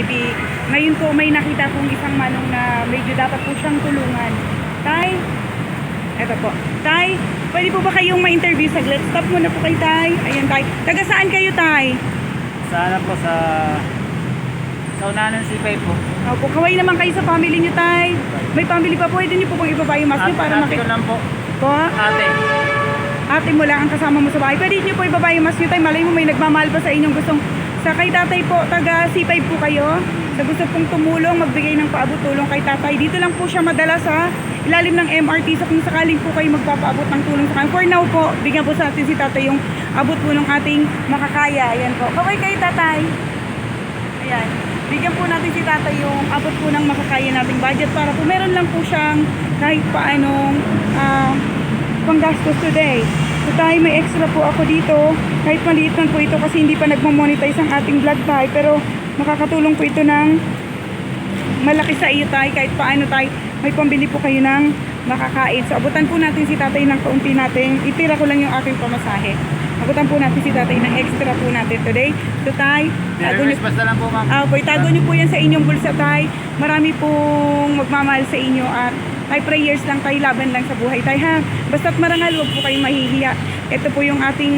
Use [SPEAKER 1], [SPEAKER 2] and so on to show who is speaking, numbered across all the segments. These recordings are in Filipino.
[SPEAKER 1] Ngayon po may nakita pong isang manong na medyo dapat po siyang tulungan. Tay, eto po. Tay, pwede po ba kayong ma-interview saglit? Stop muna po kay Tay. Ayan, Tay. Taga saan kayo, Tay?
[SPEAKER 2] Sana po sa unahan ng sipay po.
[SPEAKER 1] Opo, kaway naman kayo sa family niyo, Tay. May family pa, pwede niyo po bang ibaba yung mask niyo para
[SPEAKER 2] Ate ko lang po.
[SPEAKER 1] Po?
[SPEAKER 2] Ate.
[SPEAKER 1] Ate mo lang ang kasama mo sa bahay. Pwede niyo po ibaba yung mask niyo, Tay. Malay mo may nagmamahal pa sa inyong gustong. Sa kay tatay po, taga C5 po kayo. Sa gusto pong tumulong, magbigay ng paabot-tulong kay tatay. Dito lang po siya madala sa ilalim ng MRT. So kung sakaling po kayo magpapaabot ng tulong sa kanya. For now po, bigyan po sa atin si tatay yung abot po ng ating makakaya. Ayan po. Kaway kayo, tatay. Ayan. Bigyan po natin si tatay yung abot po ng makakaya nating budget para po meron lang po siyang kahit paanong panggastos today. So tayo may extra po ako dito. Kahit maliit man po ito kasi hindi pa nagmamonetize ang ating vlog tayo. Pero makakatulong po ito ng malaki sa iyo tayo. Kahit paano tayo may pambili po kayo ng makakain. So abutan po natin si tatay ng kaunti natin. Itira ko lang yung aking pamasahe. Abutan po natin si tatay ng extra po natin today. So tay, tago niyo,
[SPEAKER 2] lang po, ma'am.
[SPEAKER 1] itago niyo po yan sa inyong bulsa tay. Marami pong magmamahal sa inyo at tay, prayers lang tayo, laban lang sa buhay tayo ha. Basta't marangal, huwag po kayong mahihiya. Ito po yung ating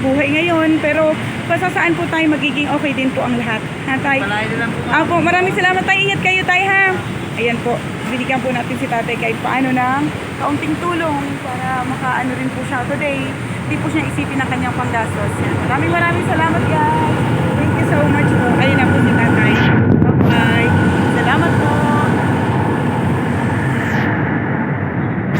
[SPEAKER 1] buhay ngayon, pero pasasaan po tayo magiging okay din po ang lahat. Ha tay?
[SPEAKER 2] Palay din lang po, ma'am.
[SPEAKER 1] Apo, maraming salamat tayo. Ingat kayo tayo ha. Ayan po, binigyan po natin si tatay kahit paano ng kaunting tulong para makaano rin po siya today. Hindi po siya isipin ang kanyang panggastos. Maraming salamat guys. Thank you so much po. Ayun na po si tatay. Bye-bye. Salamat po.